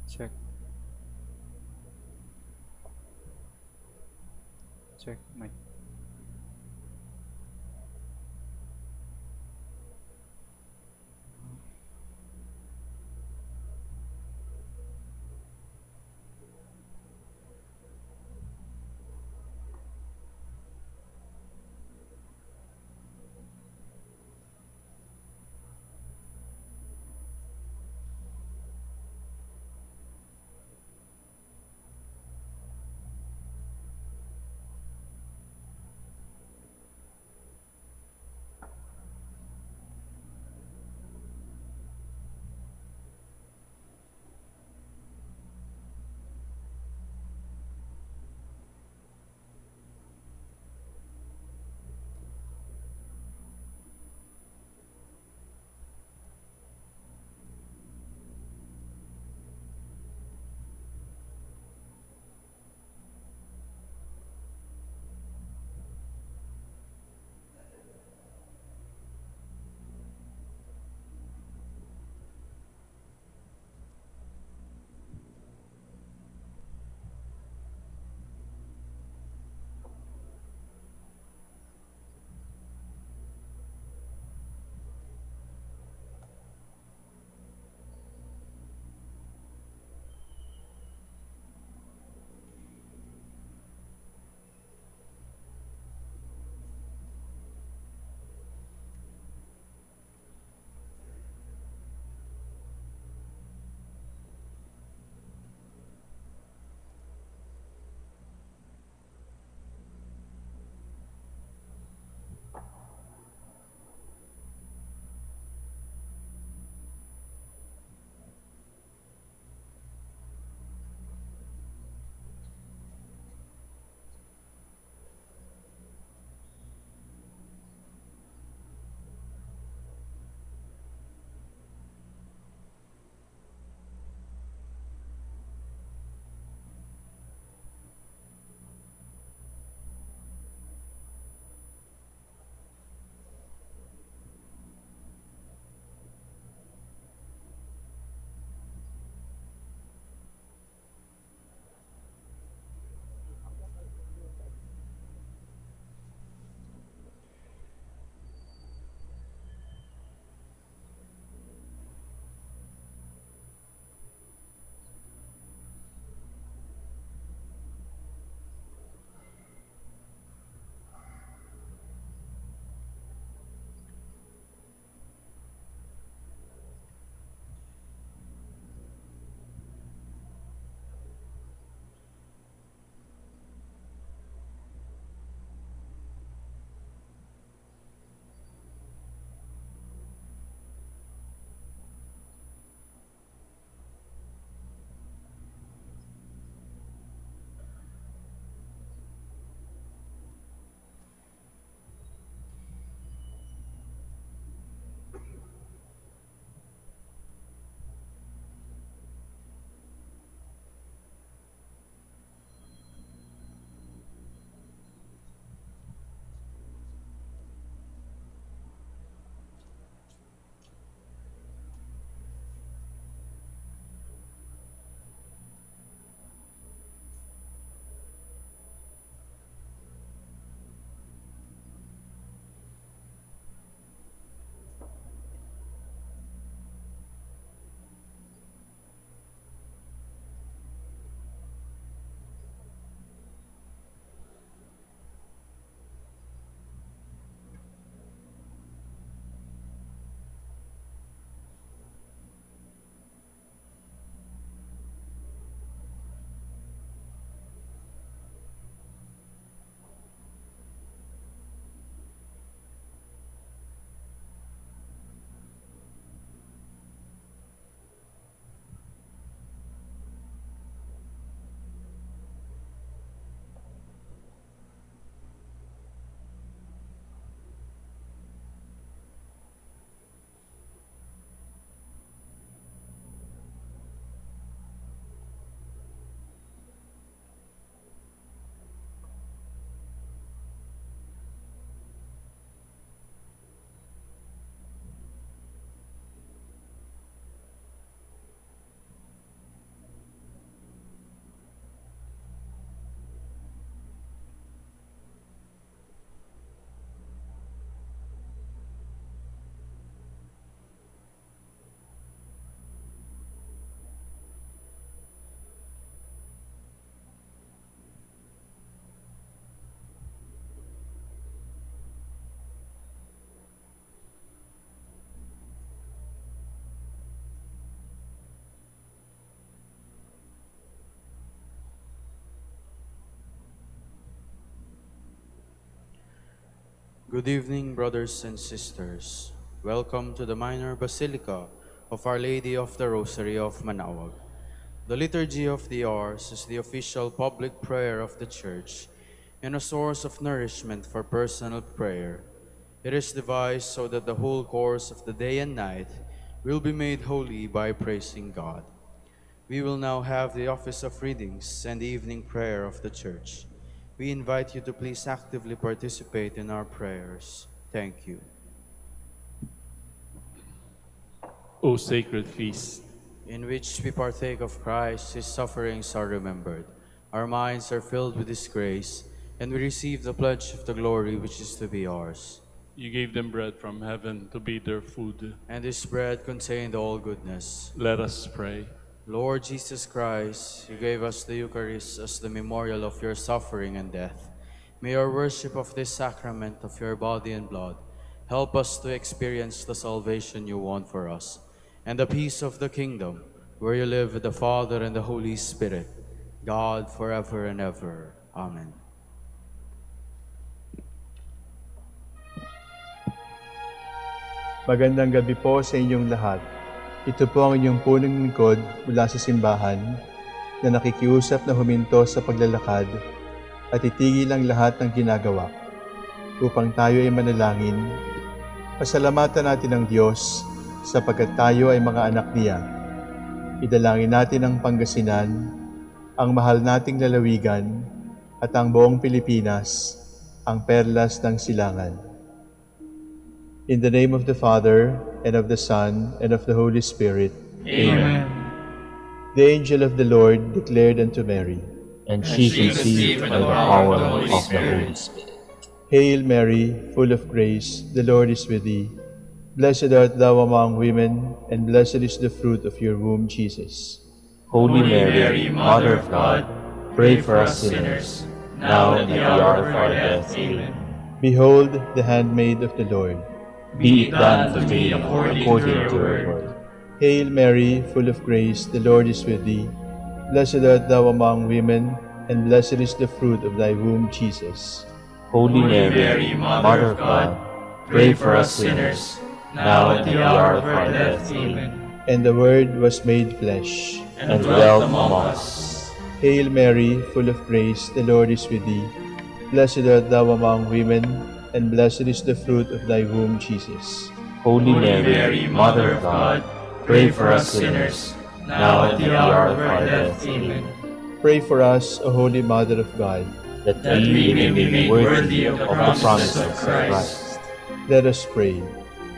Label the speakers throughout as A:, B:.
A: Check, check mic. Good evening, brothers and sisters. Welcome to the Minor Basilica of Our Lady of the Rosary of Manaoag. The Liturgy of the Hours is the official public prayer of the Church and a source of nourishment for personal prayer. It is devised so that the whole course of the day and night will be made holy by praising God. We will now have the office of readings and the evening prayer of the Church. We invite you to please actively participate in our prayers. Thank you.
B: O sacred feast,
A: In which we partake of Christ, his sufferings are remembered. Our minds are filled with his grace, and we receive the pledge of the glory which is to be ours.
B: you gave them bread from heaven to be their food.
A: And this bread contained all goodness.
B: Let us pray.
A: Lord Jesus Christ, you gave us the Eucharist as the memorial of your suffering and death. May our worship of this sacrament of your body and blood help us to experience the salvation you want for us, and the peace of the kingdom, where you live with the Father and the Holy Spirit, God forever and ever. Amen.
C: Magandang gabi po sa inyong lahat. Ito po ang inyong punong lingkod mula sa simbahan na nakikiusap na huminto sa paglalakad at itigil ang lahat ng ginagawa upang tayo ay manalangin. Pasalamatan natin ang Diyos sapagkat tayo ay mga anak niya. Idalangin natin ang Pangasinan, ang mahal nating lalawigan at ang buong Pilipinas, ang perlas ng silangan. In the name of the Father, and of the Son, and of the Holy Spirit.
D: Amen.
C: The angel of the Lord declared unto Mary,
D: And she conceived by the power of the Holy Spirit.
C: Hail Mary, full of grace, the Lord is with thee. Blessed art thou among women, and blessed is the fruit of your womb, Jesus.
D: Holy Mary, Mother of God, pray for us sinners, now and at the hour of our death. Amen.
C: Behold, the handmaid of the Lord.
D: Be it done to me according to your word.
C: Hail Mary, full of grace, the Lord is with thee. Blessed art thou among women, and blessed is the fruit of thy womb, Jesus.
D: Holy Mary, Mother of God, pray for us sinners, now and at the hour of our death. Amen.
C: And the Word was made flesh,
D: And dwelt among us.
C: Hail Mary, full of grace, the Lord is with thee. Blessed art thou among women, and blessed is the fruit of thy womb, Jesus.
D: Holy Mary, Mother of God, pray for us sinners, now and at the hour of our death. Amen.
C: Pray for us, O Holy Mother of God.
D: That we may be made worthy of the promises of Christ.
C: Let us pray.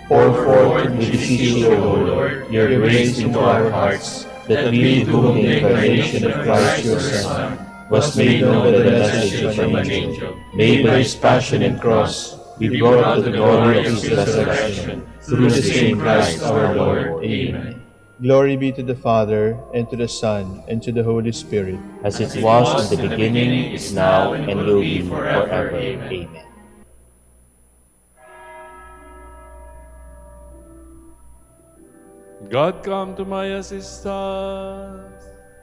D: Pour forth, we beseech you, O Lord, your grace into our hearts, that we, to whom the incarnation of Christ your Son was made known by the message of an angel, made by his passion and cross, be brought to the glory of his resurrection, through the same Christ our Lord. Amen.
C: Glory be to the Father, and to the Son, and to the Holy Spirit.
D: As it was in the beginning, is now, and will be forever. Amen.
B: God, come to my assistance.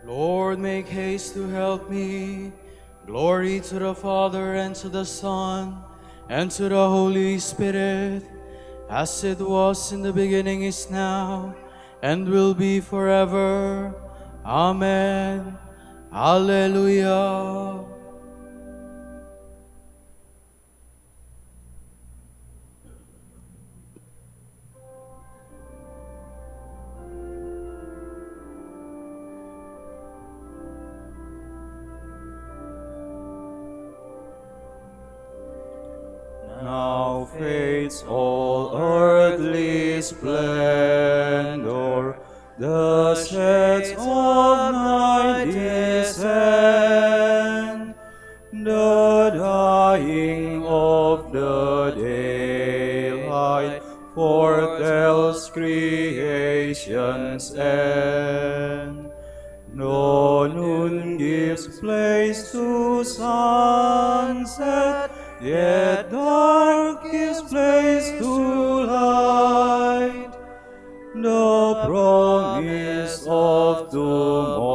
A: Lord, make haste to help me. Glory to the Father, and to the Son, and to the Holy Spirit, as it was in the beginning, is now, and will be forever. Amen. Alleluia.
E: Now fades all earthly splendor, the shades of night descend, the dying of the daylight foretells creation's end. No noon gives place to sunset, yet dark gives place to light. The promise of tomorrow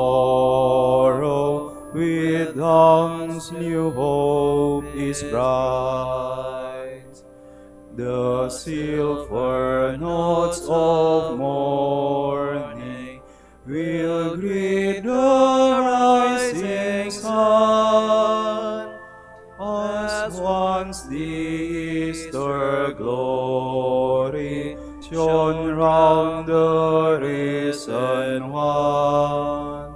E: with dawn's new hope is bright. the silver notes of morning will greet the rising sun, as once the Easter glory shone round the risen one.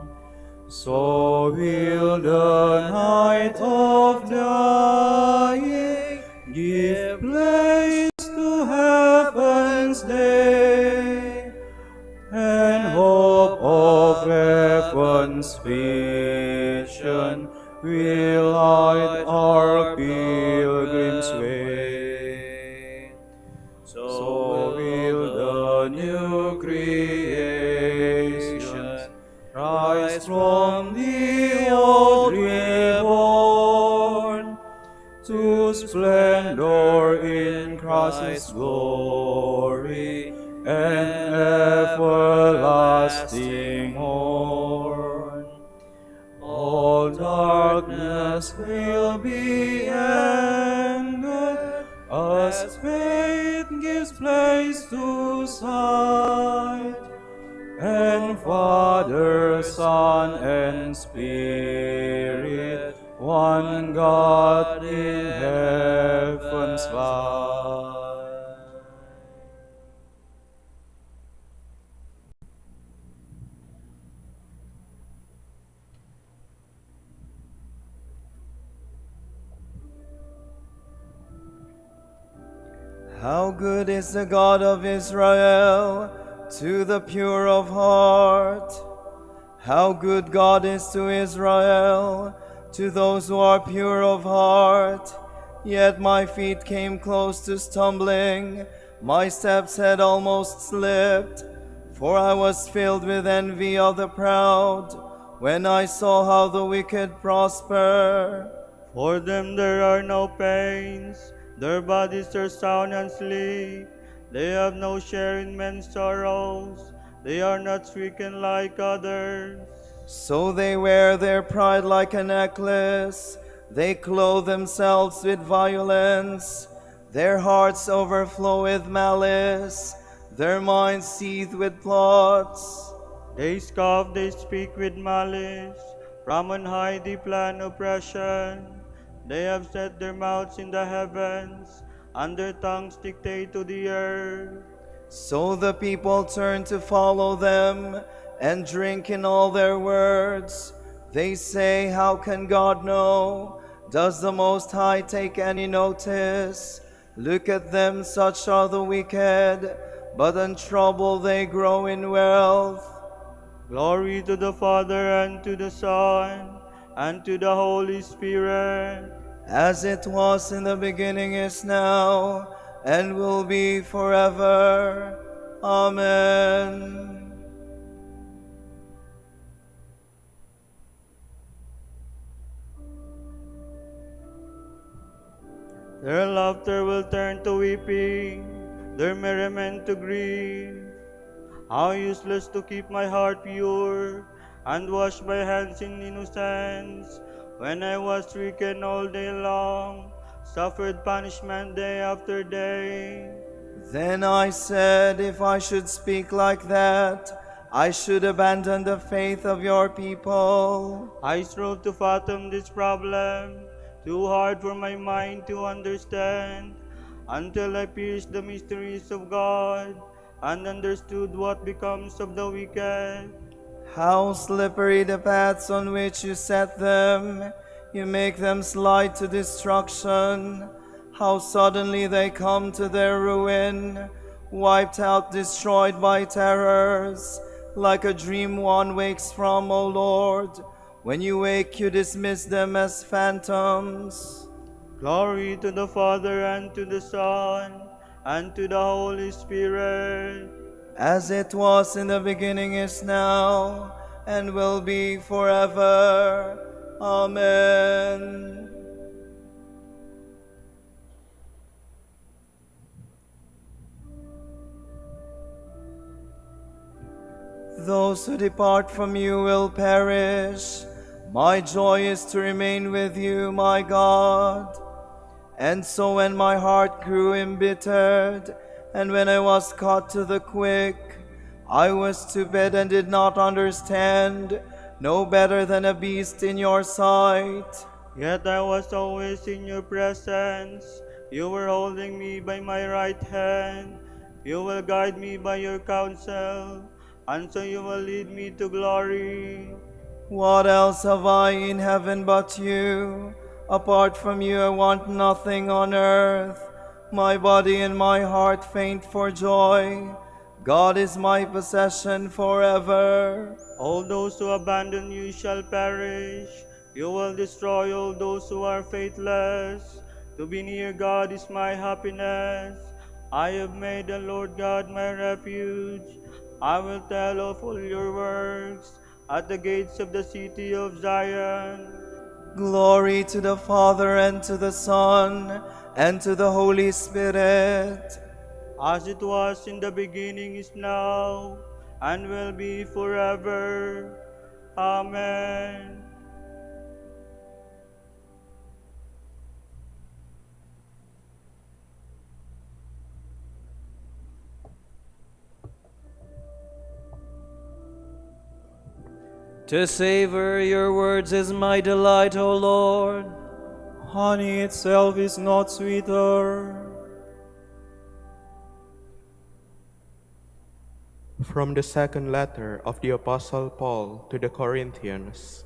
E: So will the night of dying give place to heaven's day, and hope of heaven's vision will light our pilgrim's way. So will the new creation rise from the old reborn, to splendor in Christ's glory and everlasting morn. All darkness will be ended, as faith gives place to sight, and Father, Son, and Spirit, one God in heaven's light. How good is the God of Israel to the pure of heart! How good God is to Israel, to those who are pure of heart! Yet my feet came close to stumbling, my steps had almost slipped, for I was filled with envy of the proud, when I saw how the wicked prosper.
F: For them there are no pains, their bodies are sound and sleep. They have no share in men's sorrows, they are not stricken like others.
E: So they wear their pride like a necklace, they clothe themselves with violence. Their hearts overflow with malice, their minds seethe with plots.
F: They scoff, they speak with malice, from on high they plan oppression. They have set their mouths in the heavens, and their tongues dictate to the earth.
E: So the people turn to follow them, and drink in all their words. They say, how can God know? Does the Most High take any notice? Look at them, such are the wicked, but in trouble they grow in wealth.
F: Glory to the Father, and to the Son, and to the Holy Spirit,
E: as it was in the beginning, is now, and will be forever. Amen.
F: Their laughter will turn to weeping, their merriment to grief. How useless to keep my heart pure, and wash my hands in innocence, when I was stricken all day long, suffered punishment day after day.
E: Then I said, if I should speak like that, I should abandon the faith of your people.
F: I strove to fathom this problem, too hard for my mind to understand, until I pierced the mysteries of God, and understood what becomes of the wicked.
E: How slippery the paths on which you set them! You make them slide to destruction. How suddenly they come to their ruin, wiped out, destroyed by terrors, like a dream one wakes from, O Lord. When you wake, you dismiss them as phantoms.
F: Glory to the Father, and to the Son, and to the Holy Spirit,
E: as it was in the beginning, is now, and will be forever. Amen. Those who depart from you will perish. My joy is to remain with you, my God. And so when my heart grew embittered, and when I was cut to the quick, I was to bed and did not understand, no better than a beast in your sight.
F: Yet I was always in your presence. You were holding me by my right hand. You will guide me by your counsel, and so you will lead me to glory.
E: What else have I in heaven but you? Apart from you, I want nothing on earth. My body and my heart faint for joy. God is my possession forever.
F: All those who abandon you shall perish. You will destroy all those who are faithless. To be near God is my happiness. I have made the Lord God my refuge. I will tell of all your works at the gates of the city of Zion.
E: Glory to the Father, and to the Son, and to the Holy Spirit.
F: As it was in the beginning, is now, and will be forever. Amen.
E: To savor your words is my delight, O Lord.
G: Honey itself is not sweeter.
H: From the second letter of the Apostle Paul to the Corinthians.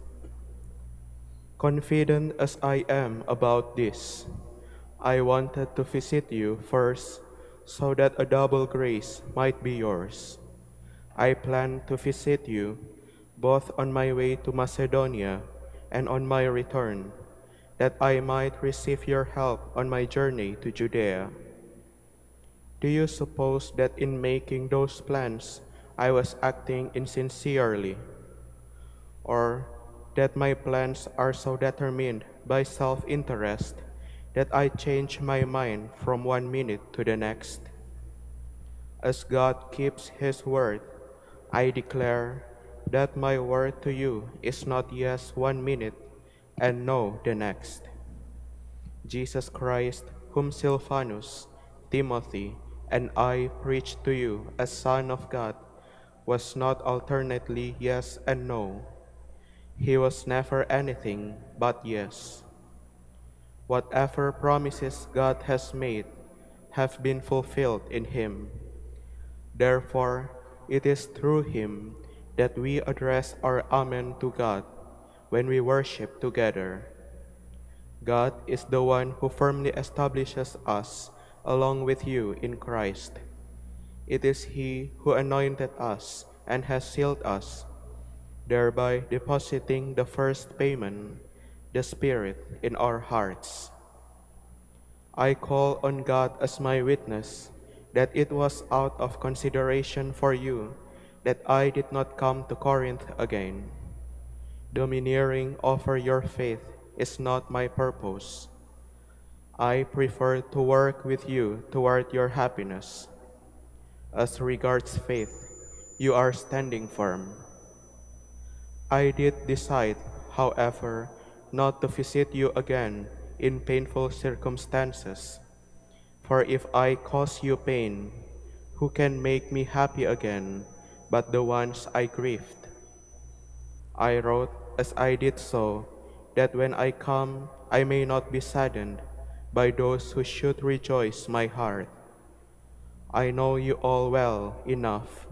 H: Confident as I am about this, I wanted to visit you first so that a double grace might be yours. I plan to visit you both on my way to Macedonia and on my return, that I might receive your help on my journey to Judea. Do you suppose that in making those plans I was acting insincerely, or that my plans are so determined by self-interest that I change my mind from one minute to the next? As God keeps His word, I declare that my word to you is not yes 1 minute and no the next. Jesus Christ, whom Silvanus, Timothy, and I preached to you as Son of God, was not alternately yes and no. He was never anything but yes. Whatever promises God has made have been fulfilled in Him. Therefore, it is through Him that we address our Amen to God when we worship together. God is the one who firmly establishes us along with you in Christ. It is He who anointed us and has sealed us, thereby depositing the first payment, the Spirit, in our hearts. I call on God as my witness that it was out of consideration for you that I did not come to Corinth again. Domineering over your faith is not my purpose. I prefer to work with you toward your happiness. As regards faith, you are standing firm. I did decide, however, not to visit you again in painful circumstances. For if I cause you pain, who can make me happy again but the ones I grieved? I wrote as I did so, that when I come, I may not be saddened by those who should rejoice my heart. I know you all well enough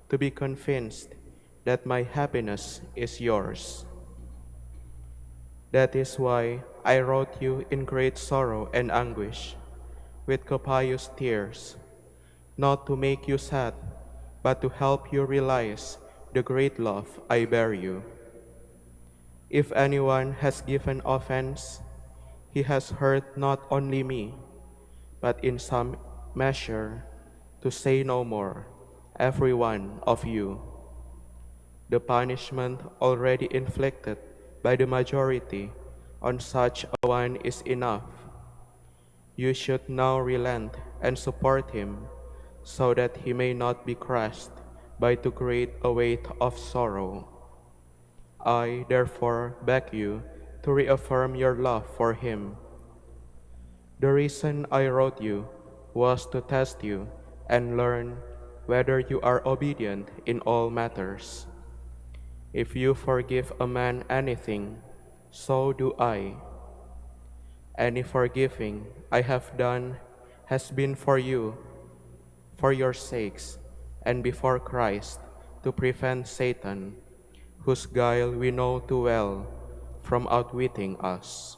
H: to be convinced that my happiness is yours. That is why I wrote you in great sorrow and anguish, with copious tears, not to make you sad, but to help you realize the great love I bear you. If anyone has given offense, he has hurt not only me, but in some measure, to say no more, every one of you. The punishment already inflicted by the majority on such a one is enough. You should now relent and support him, so that he may not be crushed by too great a weight of sorrow. I, therefore, beg you to reaffirm your love for him. The reason I wrote you was to test you and learn whether you are obedient in all matters. If you forgive a man anything, so do I. Any forgiving I have done has been for you, for your sakes, and before Christ, to prevent Satan, whose guile we know too well, from outwitting us.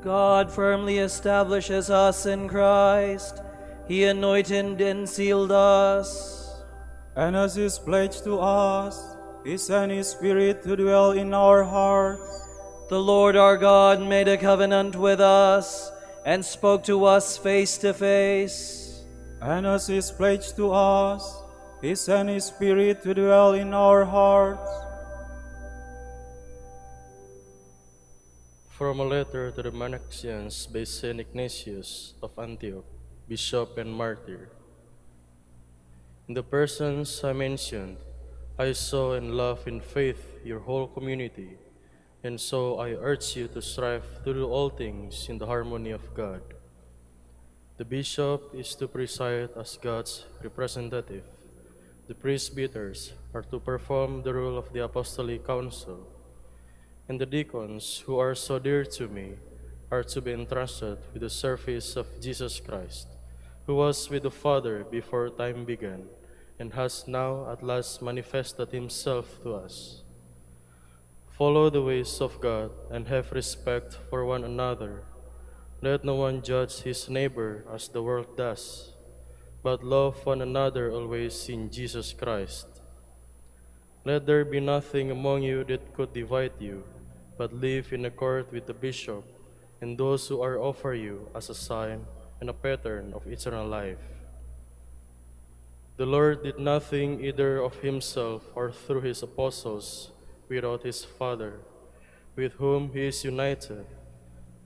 I: God firmly establishes us in Christ. He anointed and sealed us.
G: And as His pledge to us, He sent His Spirit to dwell in our hearts.
I: The Lord our God made a covenant with us and spoke to us face to face.
G: And as His pledge to us, He sent His Spirit to dwell in our hearts.
J: From a letter to the Manaxians by Saint Ignatius of Antioch, Bishop and Martyr. In the persons I mentioned, I saw and love in faith your whole community, and so I urge you to strive to do all things in the harmony of God. The bishop is to preside as God's representative. The presbyters are to perform the rule of the apostolic council, and the deacons, who are so dear to me, are to be entrusted with the service of Jesus Christ, who was with the Father before time began, and has now at last manifested Himself to us. Follow the ways of God and have respect for one another. Let no one judge his neighbor as the world does, but love one another always in Jesus Christ. Let there be nothing among you that could divide you, but live in accord with the bishop and those who are over you as a sign and a pattern of eternal life. The Lord did nothing either of Himself or through His apostles without His Father, with whom He is united.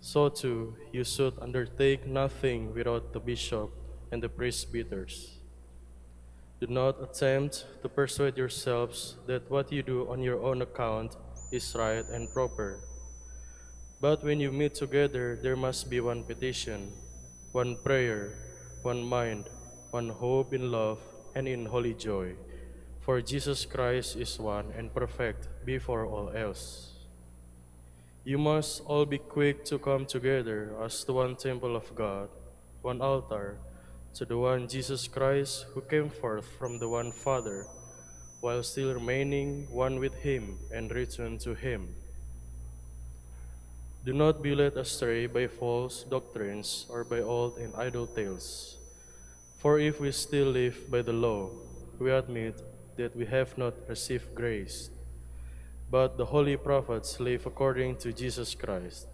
J: So too you should undertake nothing without the bishop and the presbyters. Do not attempt to persuade yourselves that what you do on your own account is right and proper. But when you meet together, there must be one petition, one prayer, one mind, one hope in love and in holy joy. For Jesus Christ is one and perfect before all else. You must all be quick to come together as the one temple of God, one altar, to the one Jesus Christ who came forth from the one Father, while still remaining one with Him and return to Him. Do not be led astray by false doctrines or by old and idle tales. For if we still live by the law, we admit that we have not received grace. But the holy prophets live according to Jesus Christ.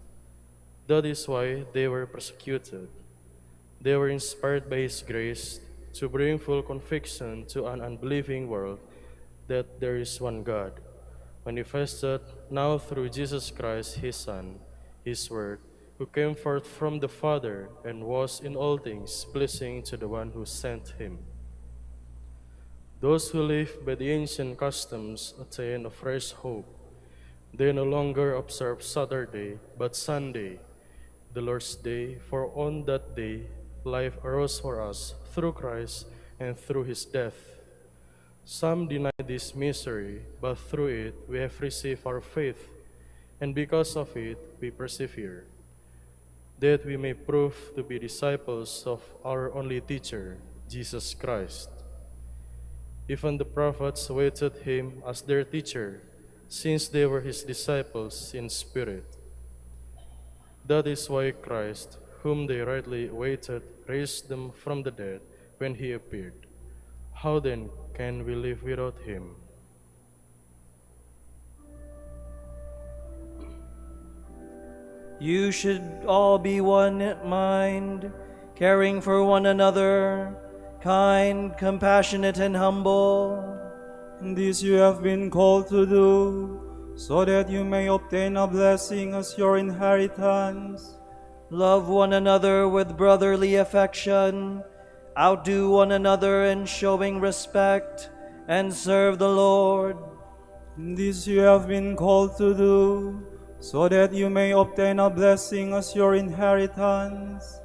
J: That is why they were persecuted. They were inspired by His grace to bring full conviction to an unbelieving world that there is one God, manifested now through Jesus Christ, His Son, His Word, who came forth from the Father and was in all things pleasing to the one who sent Him. Those who live by the ancient customs attain a fresh hope. They no longer observe Saturday, but Sunday, the Lord's Day, for on that day life arose for us through Christ and through His death. Some deny this mystery, but through it we have received our faith, and because of it we persevere, that we may prove to be disciples of our only teacher, Jesus Christ. Even the prophets awaited Him as their teacher, since they were His disciples in spirit. That is why Christ, whom they rightly awaited, raised them from the dead when He appeared. How then can we live without Him?
I: You should all be one mind, caring for one another, kind, compassionate, and humble.
G: This you have been called to do, so that you may obtain a blessing as your inheritance.
I: Love one another with brotherly affection, outdo one another in showing respect, and serve the Lord.
G: This you have been called to do, so that you may obtain a blessing as your inheritance.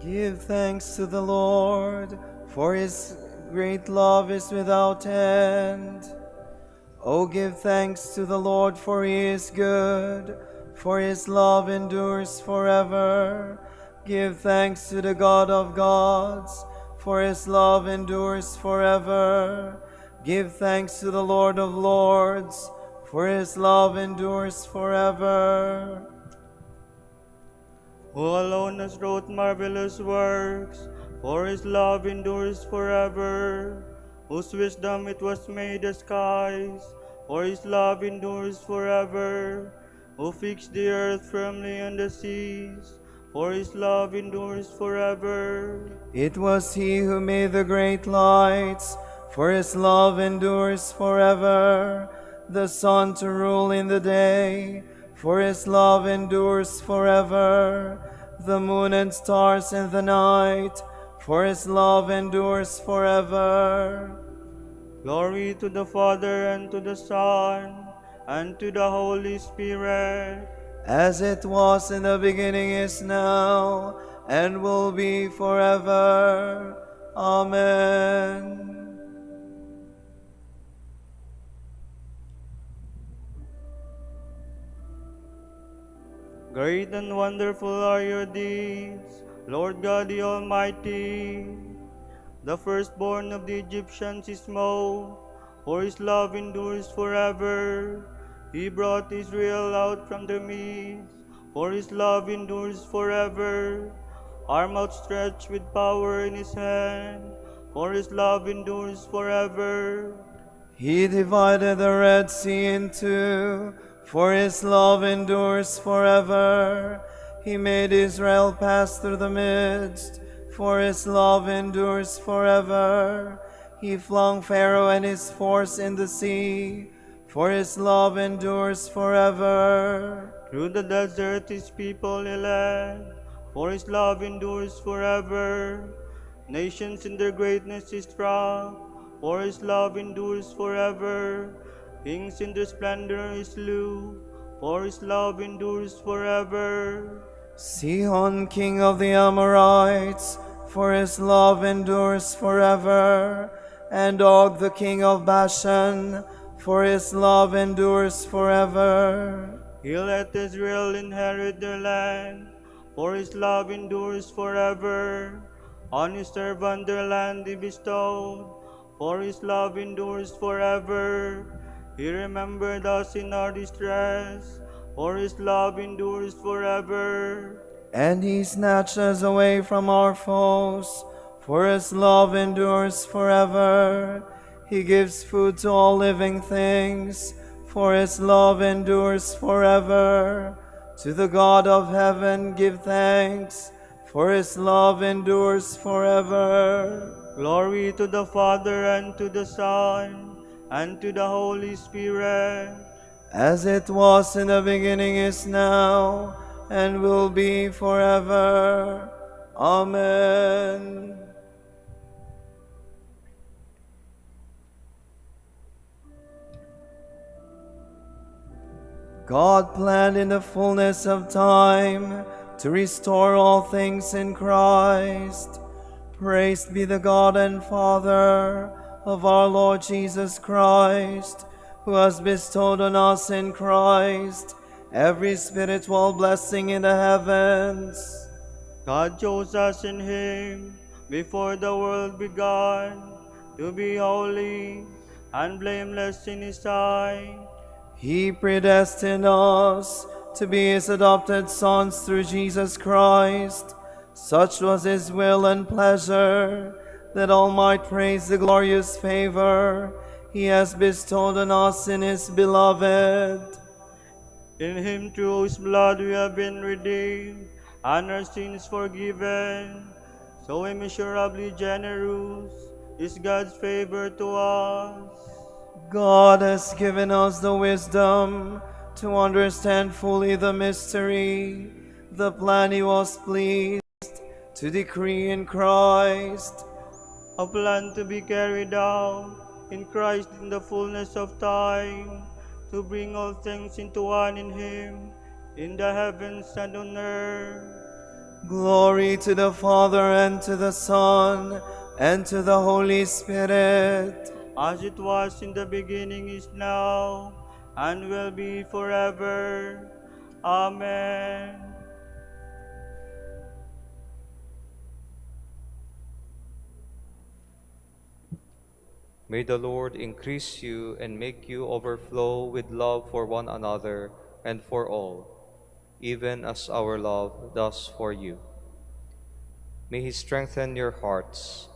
E: Give thanks to the Lord, for his great love is without end. O give thanks to the Lord, for he is good, for his love endures forever. Give thanks to the God of gods, for his love endures forever. Give thanks to the Lord of lords, for his love endures forever.
F: Who alone has wrought marvelous works, for his love endures forever. Whose wisdom it was made the skies, for his love endures forever. Who fixed the earth firmly on the seas, for his love endures forever.
E: It was he who made the great lights, for his love endures forever. The sun to rule in the day, for his love endures forever. The moon and stars in the night, for his love endures forever.
F: Glory to the Father, and to the Son, and to the Holy Spirit,
E: as it was in the beginning, is now, and will be forever. Amen.
F: Great and wonderful are your deeds, Lord God the Almighty. The firstborn of the Egyptians is Mo, for his love endures forever. He brought Israel out from their midst, for his love endures forever. Arm outstretched with power in his hand, for his love endures forever.
E: He divided the Red Sea in two, for his love endures forever. He made Israel pass through the midst, for his love endures forever. He flung Pharaoh and his force in the sea, for his love endures forever.
F: Through the desert his people he led, for his love endures forever. Nations in their greatness he struck, for his love endures forever. Kings in their splendor he slew, for his love endures forever.
E: Sihon, king of the Amorites, for his love endures forever. And Og, the king of Bashan, for his love endures forever.
F: He let Israel inherit their land, for his love endures forever. On his servant their land he bestowed, for his love endures forever. He remembered us in our distress, for his love endures forever.
E: And he snatched us away from our foes, for his love endures forever. He gives food to all living things, for his love endures forever. To the God of heaven give thanks, for his love endures forever.
F: Glory to the Father, and to the Son, and to the Holy Spirit,
E: as it was in the beginning, is now, and will be forever. Amen. God planned in the fullness of time to restore all things in Christ. Praised be the God and Father of our Lord Jesus Christ, who has bestowed on us in Christ every spiritual blessing in the heavens.
F: God chose us in him before the world began to be holy and blameless in his sight.
E: He predestined us to be his adopted sons through Jesus Christ. Such was his will and pleasure, that all might praise the glorious favor he has bestowed on us in his beloved.
F: In him through whose blood we have been redeemed, and our sins forgiven. So immeasurably generous is God's favor to us.
E: God has given us the wisdom to understand fully the mystery, the plan he was pleased to decree in Christ.
F: A plan to be carried out in Christ in the fullness of time, to bring all things into one in him, in the heavens and on earth.
E: Glory to the Father, and to the Son, and to the Holy Spirit.
F: As it was in the beginning, is now, and will be forever. Amen.
K: May the Lord increase you and make you overflow with love for one another and for all, even as our love does for you. May He strengthen your hearts,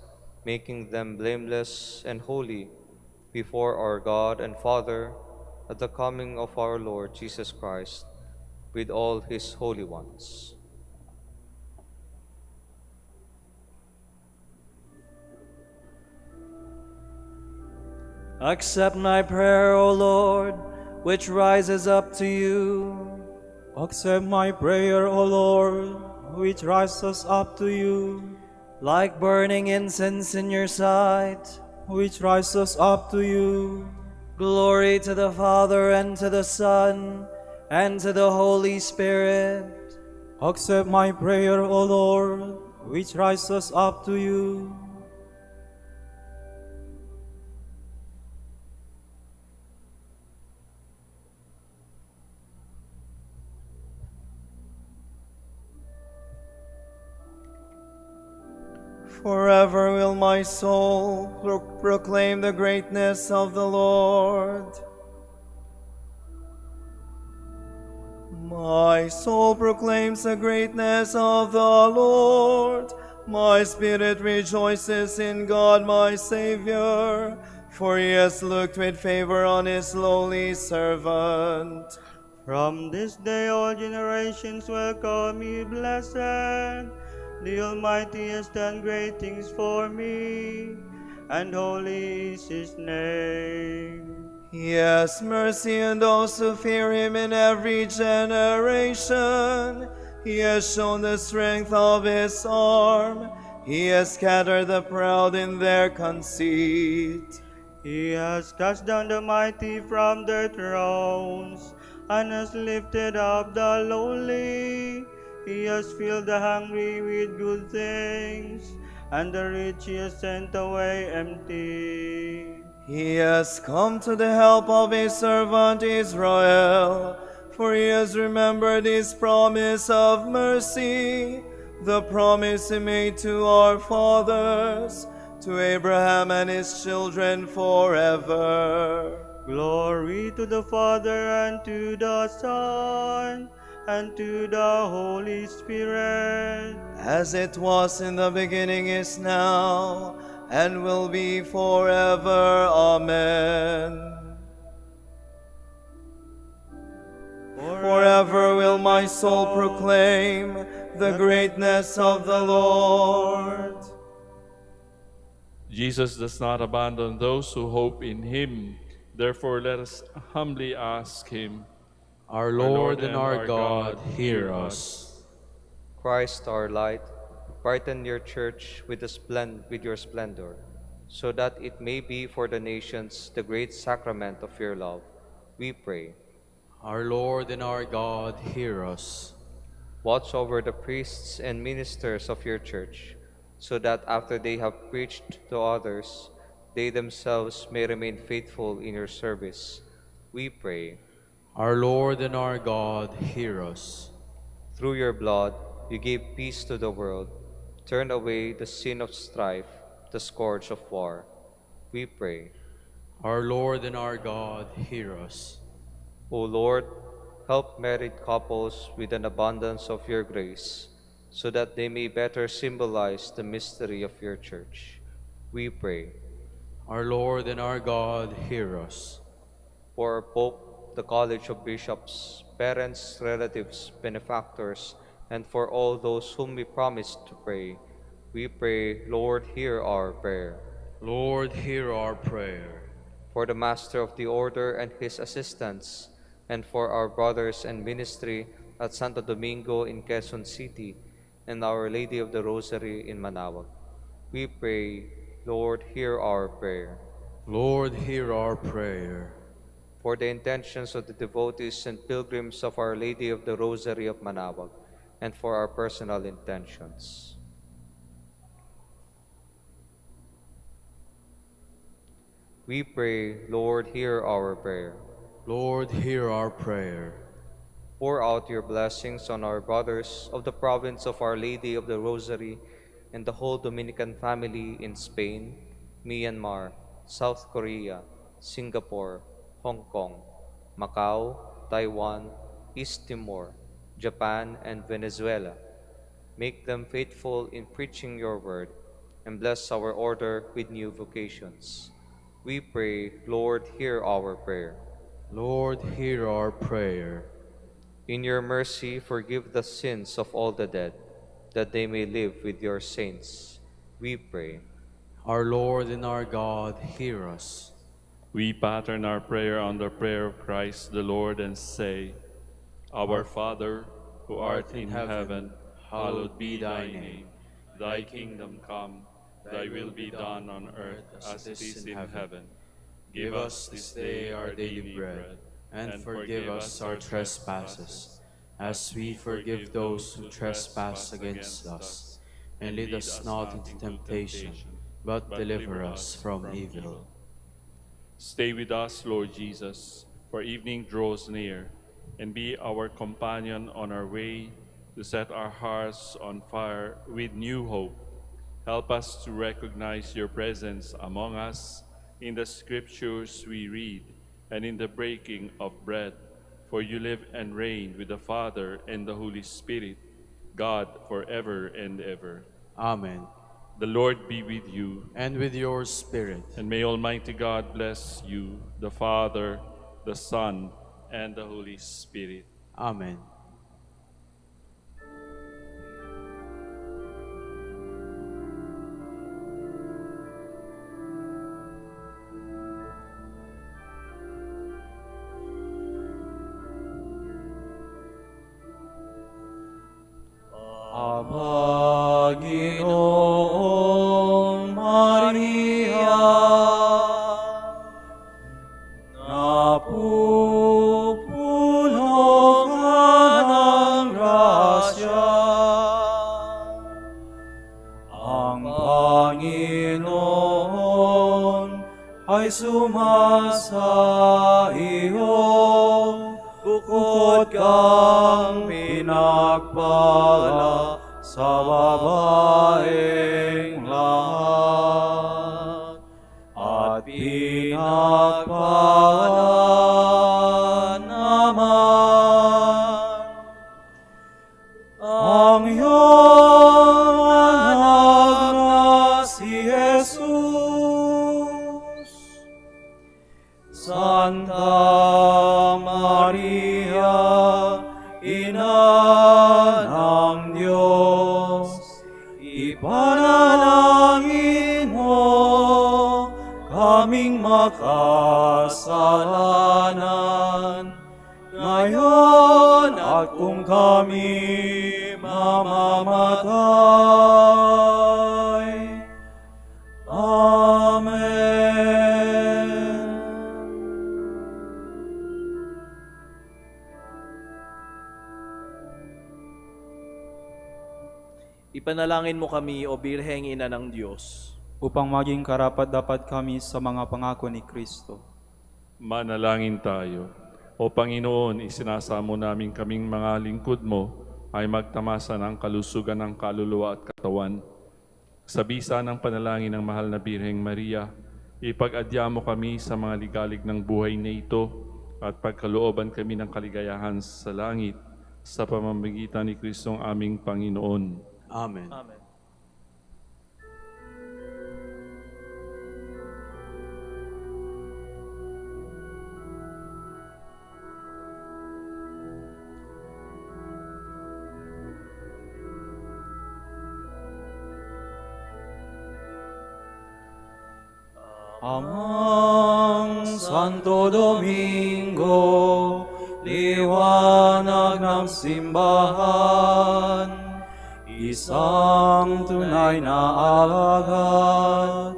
K: making them blameless and holy before our God and Father at the coming of our Lord Jesus Christ with all His holy ones.
I: Accept my prayer, O Lord, which rises up to you.
G: Accept my prayer, O Lord, which rises up to you,
I: Like burning incense in your sight.
G: which rises up to you.
I: Glory to the Father, and to the Son, and to the Holy Spirit.
G: Accept my prayer, O Lord, which rises up to you.
E: Forever will my soul proclaim the greatness of the Lord. My soul proclaims the greatness of the Lord. My spirit rejoices in God my Savior, for He has looked with favor on His lowly servant.
F: From this day all generations will call me blessed. The Almighty has done great things for me, and holy is His name.
E: He has mercy on those who fear Him in every generation. He has shown the strength of His arm. He has scattered the proud in their conceit.
F: He has cast down the mighty from their thrones, and has lifted up the lowly. He has filled the hungry with good things, and the rich He has sent away empty.
E: He has come to the help of His servant Israel, for He has remembered His promise of mercy, the promise He made to our fathers, to Abraham and his children forever.
F: Glory to the Father, and to the Son, and to the Holy Spirit.
E: As it was in the beginning, is now, and will be forever. Amen. Forever will my soul proclaim the greatness of the Lord.
B: Jesus does not abandon those who hope in Him. Therefore, let us humbly ask Him.
A: Our Lord and our God, hear us.
K: Christ our light, brighten your church with your splendor, so that it may be for the nations the great sacrament of your love. We pray.
A: Our Lord and our God, hear us.
K: Watch over the priests and ministers of your church, so that after they have preached to others, they themselves may remain faithful in your service. We pray.
A: Our Lord and our God, hear us.
K: Through your blood, you gave peace to the world. Turn away the sin of strife, the scourge of war. We pray.
A: Our Lord and our God, hear us.
K: O Lord, help married couples with an abundance of your grace, so that they may better symbolize the mystery of your church. We pray.
A: Our Lord and our God, hear us.
K: For our Pope, the College of Bishops, parents, relatives, benefactors, and for all those whom we promised to pray, we pray, Lord, hear our prayer.
A: Lord, hear our prayer.
K: For the Master of the Order and his assistants, and for our brothers and ministry at Santo Domingo in Quezon City, and Our Lady of the Rosary in Manaoag, we pray, Lord, hear our prayer.
A: Lord, hear our prayer.
K: For the intentions of the devotees and pilgrims of Our Lady of the Rosary of Manaoag, and for our personal intentions. We pray, Lord, hear our prayer.
A: Lord, hear our prayer.
K: Pour out your blessings on our brothers of the province of Our Lady of the Rosary and the whole Dominican family in Spain, Myanmar, South Korea, Singapore, Hong Kong, Macau, Taiwan, East Timor, Japan, and Venezuela. Make them faithful in preaching your word, and bless our order with new vocations. We pray, Lord, hear our prayer.
A: Lord, hear our prayer.
K: In your mercy, forgive the sins of all the dead, that they may live with your saints. We pray.
A: Our Lord and our God, hear us.
B: We pattern our prayer on the prayer of Christ the Lord and say, Our Father, who art in heaven, hallowed be thy name. Thy kingdom come, thy will be done on earth as it is in heaven.
A: Give us this day our daily bread, and forgive us our trespasses, as we forgive those who trespass against us. And lead us not into temptation, but deliver us from evil.
B: Stay with us, Lord Jesus, for evening draws near, and be our companion on our way to set our hearts on fire with new hope. Help us to recognize your presence among us in the scriptures we read and in the breaking of bread. For you live and reign with the Father and the Holy Spirit, God forever and ever.
A: Amen.
B: The Lord be with you.
A: And with your spirit.
B: And may Almighty God bless you, the Father, the Son, and the Holy Spirit.
A: Amen.
G: Panginoong Maria, napupuno ka ng grasya. Ang Panginoon ay sumasa iyo, bukod kang pinagpala sa babaeng lahat, at pinagpala naman ang iyong anak na si Jesus. Santa Maria, Ina ng Diyos, ipanalangin mo kaming makasalanan, ngayon at kung kami mamamatay. Amen.
I: Ipanalangin mo kami, O Birheng Ina ng Diyos,
G: upang maging karapat-dapat kami sa mga pangako ni Kristo.
B: Manalangin tayo. O Panginoon, isinasamo namin kaming mga lingkod mo ay magtamasa ng kalusugan ng kaluluwa at katawan. Sa bisa ng panalangin ng mahal na Birheng Maria, ipag-adya mo kami sa mga ligalig ng buhay na ito at pagkalooban kami ng kaligayahan sa langit sa pamamagitan ni Kristong aming Panginoon.
A: Amen.
I: Amen.
G: Amang Santo Domingo, liwanag ng simbahan, isang tunay na alagad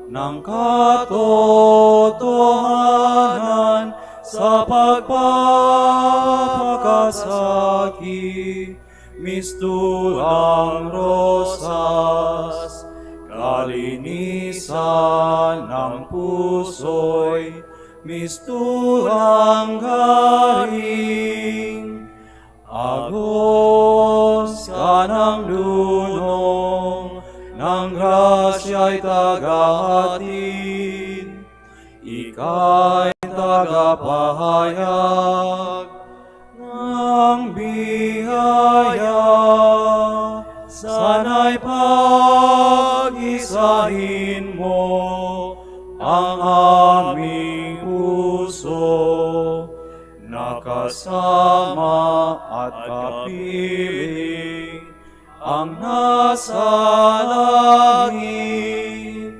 G: ng katotohanan sa pagpapakasakit mistulang rosas, kalinisan ng puso'y mistulang galing. Agos ka ng dunong, ng grasya'y tagahatid, ika'y tagapahayag ng biyaya. Sana'y pag-isahin mo ang aming puso, nakasama at kapiling ang nasa langit.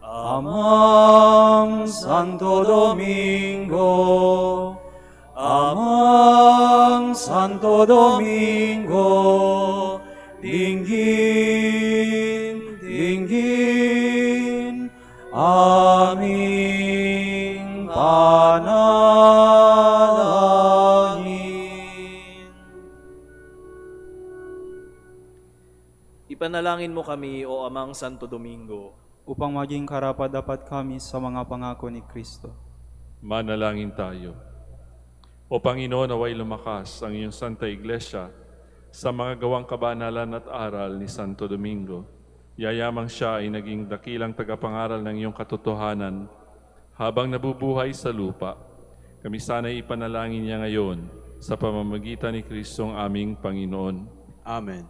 G: Amang Santo Domingo, Amang Santo Domingo, dinggin, dinggin, aming panalangin.
I: Ipanalangin mo kami, O Amang Santo Domingo,
G: upang maging karapat-dapat kami sa mga pangako ni Kristo.
B: Manalangin tayo. O Panginoon, naway lumakas ang iyong Santa Iglesia sa mga gawang kabanalan at aral ni Santo Domingo. Yayamang siya ay naging dakilang tagapangaral ng iyong katotohanan habang nabubuhay sa lupa. Kami sana'y ipanalangin niya ngayon sa pamamagitan ni Kristong aming Panginoon.
A: Amen.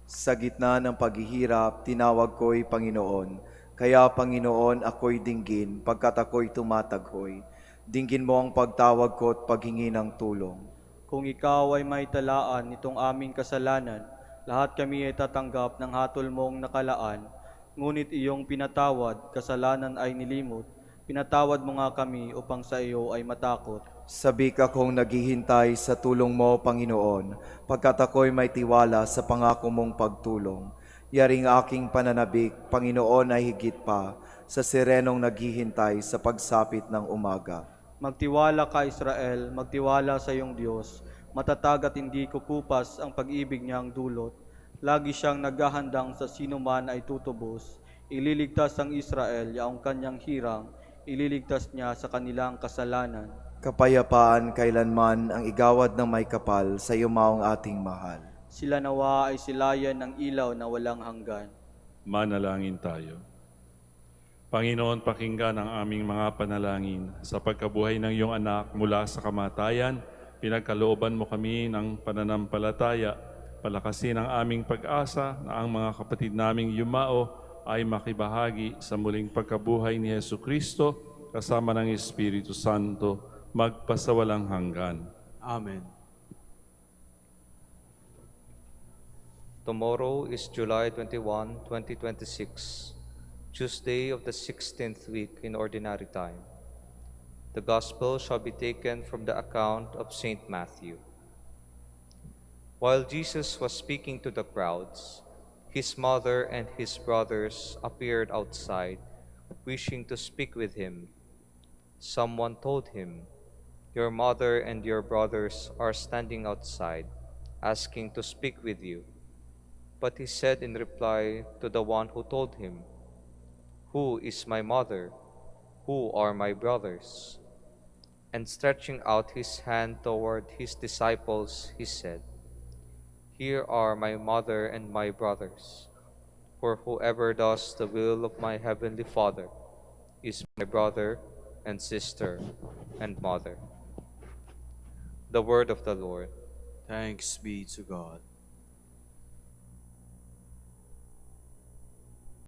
E: Sa gitna ng paghihirap, tinawag ko'y Panginoon. Kaya Panginoon, ako'y dinggin, pagkat ako'y tumataghoy. Dinggin mo ang pagtawag ko at paghingi ng tulong.
F: Kung ikaw ay may talaan nitong aming kasalanan, lahat kami ay tatanggap ng hatol mong nakalaan. Ngunit iyong pinatawad, kasalanan ay nilimot. Pinatawad mo nga kami upang sa iyo ay matakot.
E: Sabik akong naghihintay sa tulong mo, Panginoon, pagkat ako'y may tiwala sa pangako mong pagtulong. Yaring aking pananabik, Panginoon, ay higit pa sa sirenong naghihintay sa pagsapit ng umaga.
F: Magtiwala ka, Israel, magtiwala sa iyong Diyos. Matatag at hindi kukupas ang pag-ibig niyang dulot. Lagi siyang naghahandang sa sino man ay tutubos. Ililigtas ang Israel, yaong kanyang hirang, ililigtas niya sa kanilang kasalanan.
E: Kapayapaan kailanman ang igawad ng may kapal sa yumaong ating mahal.
F: Sila nawa ay silayan ng ilaw na walang hanggan.
B: Manalangin tayo. Panginoon, pakinggan ang aming mga panalangin. Sa pagkabuhay ng iyong anak mula sa kamatayan, pinagkalooban mo kami ng pananampalataya. Palakasin ang aming pag-asa na ang mga kapatid naming yumao ay makibahagi sa muling pagkabuhay ni Hesu Kristo kasama ng Espiritu Santo magpasawalang hanggan.
A: Amen.
K: Tomorrow is July 21, 2026, Tuesday of the 16th week in Ordinary Time. The Gospel shall be taken from the account of Saint Matthew. While Jesus was speaking to the crowds, his mother and his brothers appeared outside, wishing to speak with him. Someone told him, "Your mother and your brothers are standing outside, asking to speak with you." But he said in reply to the one who told him, "Who is my mother? Who are my brothers?" And stretching out his hand toward his disciples, he said, "Here are my mother and my brothers. For whoever does the will of my heavenly Father is my brother and sister and mother." The word of the Lord.
A: Thanks be to God.